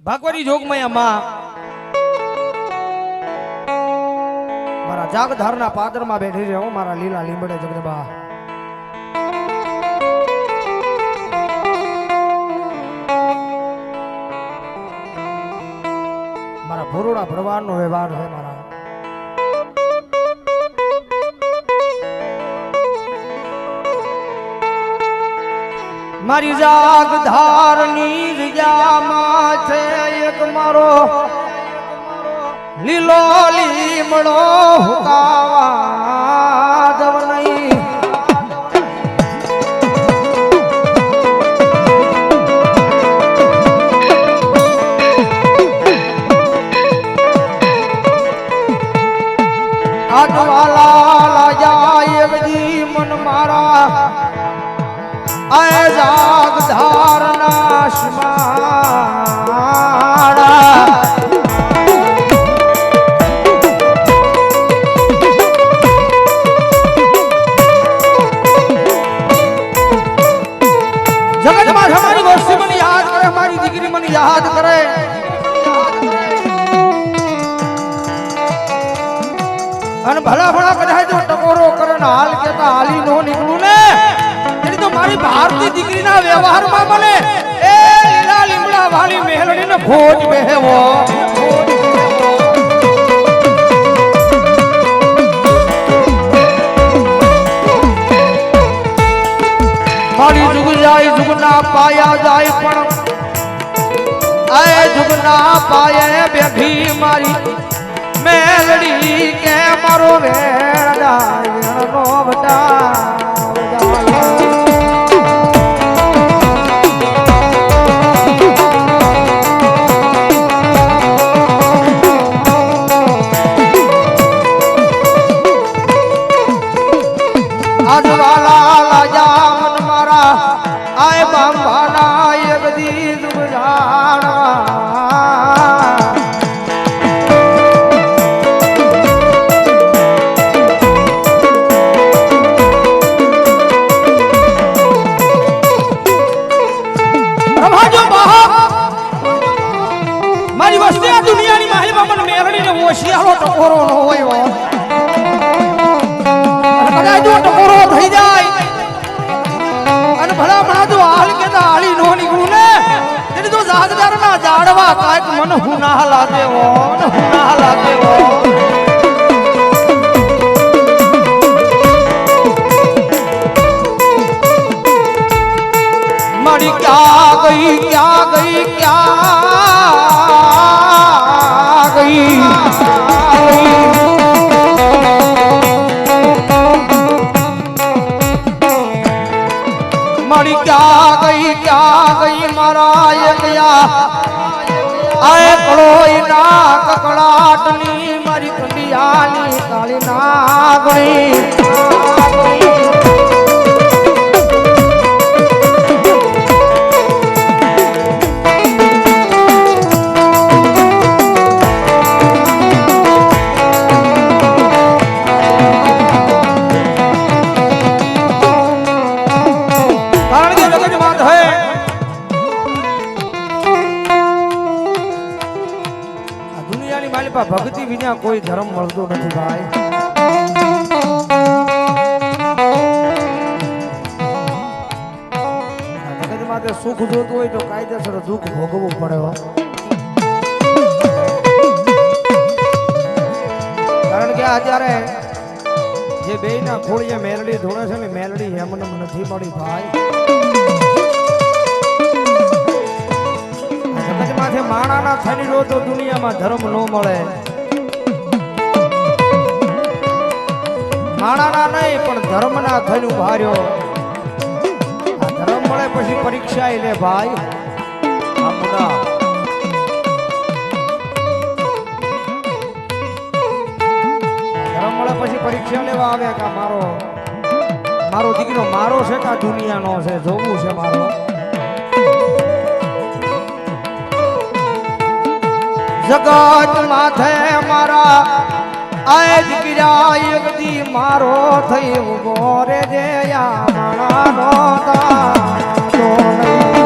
ભાગવતી જોગમયા માં મારા જાગધારના પાદરમાં બેઠી છે. હું મારા લીલા લીંબડે જગદંબા મારા ભોરોડા ભરવાડનો વ્યવહાર છે. મારા મારી જાગધારની જગ્યામાં છે એક મારો લીલો લીમડો હુકાવા દવ નહીં. આજવાલા જાય બધી મન મારા આય જાગધારના શમાડા જગતમાં હમારી વસ્તી મને યાદ કરે, હમારી દીકરી મને યાદ કરે. અને ભલા ભલા કદાચ જો ટકોરો કરે ને હાલ કેતા હાલી નો નીકળું ને એટલે તો મારી ભારતી દીકરીના વ્યવહારમાં મને એ લીલા લીમડા વાળી મેલડીને ભોજ બેહવો. મારી જુગ જાય જુગના પાયા જાય પણ આ જુગના પાયે બેઠી મારી મેલડી કે મારો વેડા નો બટા આજવાલા લાજા મન મારા આય બાંભાના એ બધી દુબજાણા મારી વસ્તી આ દુનિયાની માહિલમાં મને મેરડીને ઓશિયાળો ટકોરો ન હોય કદાચ જો ટકોરો થઈ જાય અને ભલા ભલા જો હાલ કેતા હાલી નો નીકળું ને એટલે તો જાગદારના જાડવા કાંઈક મને હુના લાગે હો ને હુના લાગે હો. મારી ક્યાં ગઈ ક્યાં ગઈ ક્યાં ગઈ મારી ક્યાં ગઈ મારા એ ગયા આય કળોઈ ના કકડાટની મારી કંડિયાની કાળી નાગણી. ભક્તિ વિના કોઈ ધર્મ મળતો નથી ભાઈ. જગત માટે સુખ જોતું હોય તો કાયદેસર દુઃખ ભોગવવું પડે. કારણ કે અત્યારે જે બે ના ખોળીએ મેલડી ધોળે છે ને મેલડી એમને નથી મળી ભાઈ. જગતમાંથી માણાના થઈને રહો તો દુનિયામાં ધર્મ ન મળે. માણાના નહીં પણ ધર્મના થઈને ઉભા રહ્યો. આ ધર્મ મળે પછી પરીક્ષા લે ભાઈ. ધર્મ મળે પછી પરીક્ષા લેવા આવે કે મારો દીકરો મારો છે કે દુનિયાનો છે જોવું છે મારો. જગત માથે મારા આય દીકરા એક દી મારો થઈ ઉભો રે જે માણાનો દાતો નહીં.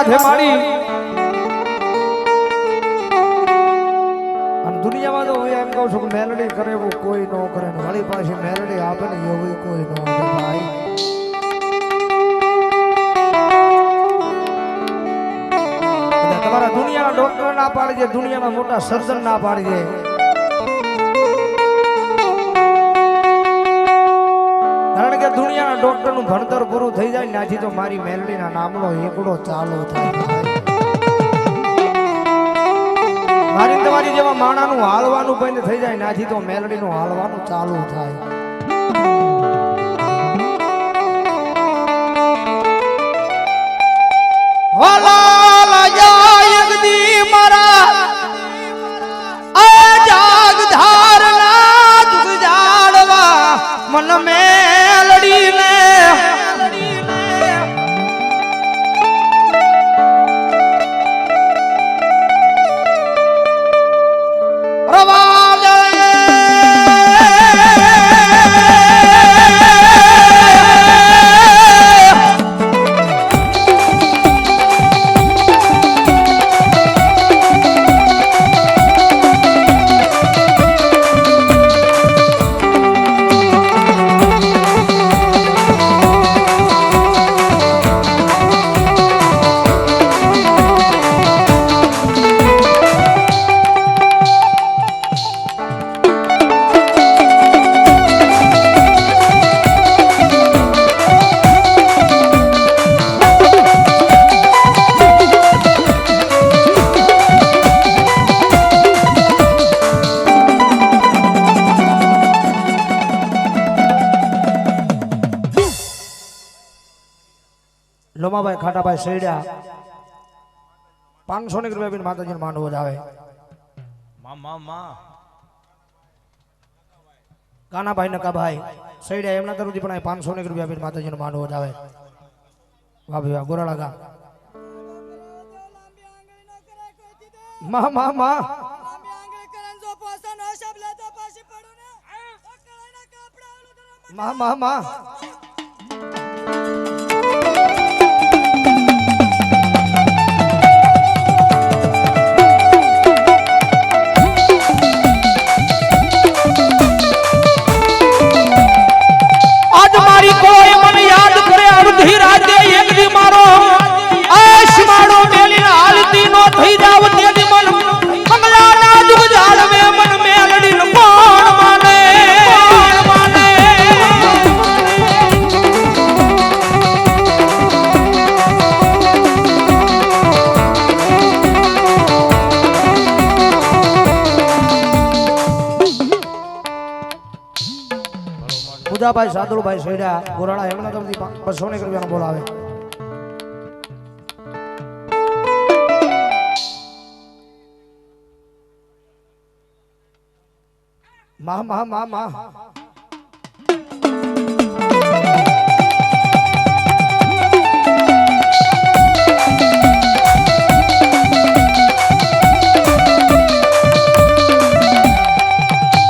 રાધે માડી અને દુનિયામાં તો હું એમ કહું છું કે મેલડી કરે એવું કોઈ ન કરે ને વળી પાછી મેલડી આપે ને એવું કોઈ ન આપે ભાઈ તમારા દુનિયાના ડોક્ટર ના પાડી દે દુનિયાના મોટા સર્જન ના પાડી દે કારણ કે દુનિયાના ડોક્ટર નું ભણતર પૂરું થઈ જાય ત્યાંથી તો મારી મેલડીના નામનો એકડો ચાલુ થાય મારી તમારી જેવા માણાનું હાલવાનું બંધ થઈ જાય ત્યાંથી તો મેલડીનું હાલવાનું ચાલુ થાય મન મેલડી ને લોમાભાઈ ખાટાભાઈ શેડ્યા 500 રૂપિયા બી માતાજીને માંડવો જ આવે કાનાભાઈ નકાભાઈ શેડ્યા એમના તરફથી પણ 500 રૂપિયા બી માતાજીને માંડવો જ આવે વાહ ભાઈ વાહ ગોરાળા ગા માં પૂજાભાઈ સાદુભાઈ શેડ્યા ગોરાળા એમના તરફથી 200 રૂપિયાનો બોલાવે માં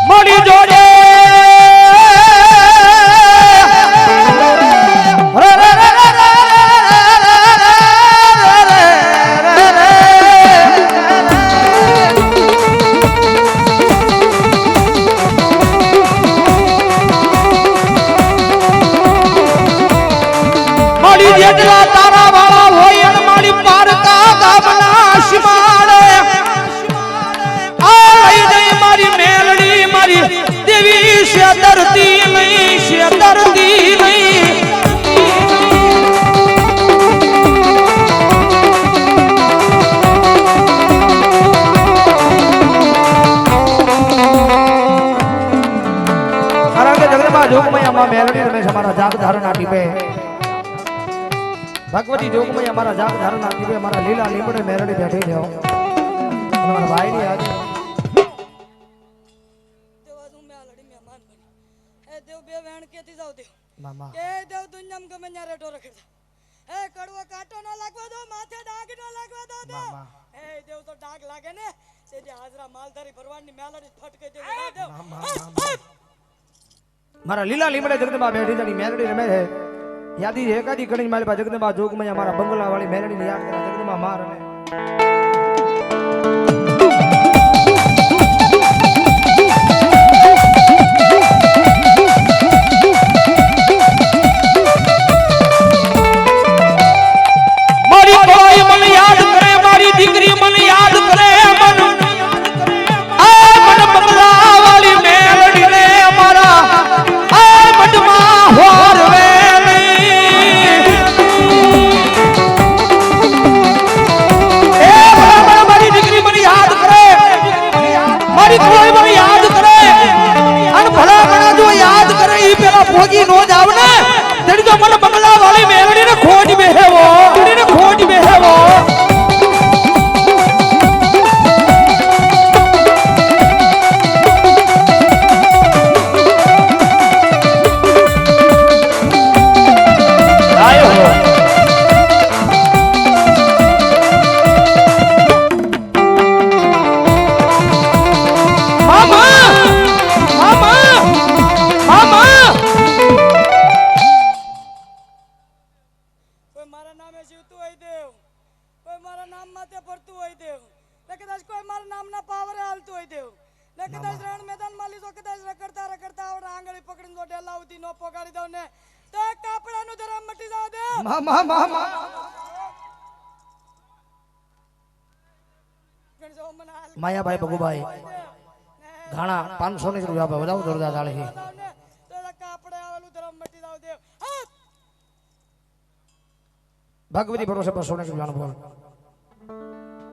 મળી જોડે જેટલા તારા વાળા હોય અને મારી પારકા ગામના શિમાડે આ લઈ જઈ મારી મેલડી મારી દેવી છે ધરતી નહીં છે ધરતી નહીં કારણ કે જગદંબા જોગમૈયામાં મેલડી રમેશ અમારા જાગ ધારણા ટીપે ભગવતી જોગમય અમારા જાગ ધારણ આપી અમારા લીલા લીમડે મેરડી બેઠી રહ્યો અમારા ભાઈની આજે દેવા હું મેલડી મહેમાન બની એ દેવ બે વેણ કેતી જાવ દેવ મામા કે દેવ દુનિયામ ગમે ન્યા રેટો રખડતા એ કડવો કાંટો ન લાગવા દો માથે ડાગ ન લાગવા દો મામા એ દેવ તો ડાગ લાગે ને સેજે હાજરા માલધારી ભરવાડની મેલડી ફટકે દેવ દેવ મારા લીલા લીમડે જગદંબા બેઠી જણી મેલડી રમે છે યાદી એકાદી ગણી મારી પાસે જગદંબા જોગમાં મારા બંગલા વાળી મેલડીને યાદ કરા જગદંબા માર અને મારી કોઈ મને યાદ કરે મારી દીકરી મને યાદ કરે મન આ મન બંગલા વાળી મેલડીને મારા આ મનમાં હોરવે ભોગી નો જાવ ને તેડી તો મને બંગલા વાળી મેલડીને ખોજ બેહેવો એને ખોજ બેહેવો આયો મામા મામા મામા મારા નામે જીવતું હોય દેવ, કોઈ મારા નામ માથે ફરતું હોય દેવ, ને કદાચ કોઈ મારા નામના પાવરે હાલતું હોય દેવ, ને કદાચ રણ મેદાન માં લીધો કદાચ રખડતા રખડતા આવડે આંગળી પકડીને તો ડેલા ઉધી નો પોગાડી દઉં ને તો કાપડાનું ધરમ મટી જાવ દેવ. મામા મામા ગણજો મને હાલ માયાભાઈ ભગુભાઈ ઘણા 500 ની રૂપિયા વધાવ જોરદાર ચાલે છે તો કાપડે આવેલું ધરમ મટી જાવ દેવ. હા ભગવતી ભરોસે 200 ની રૂપિયા બોલ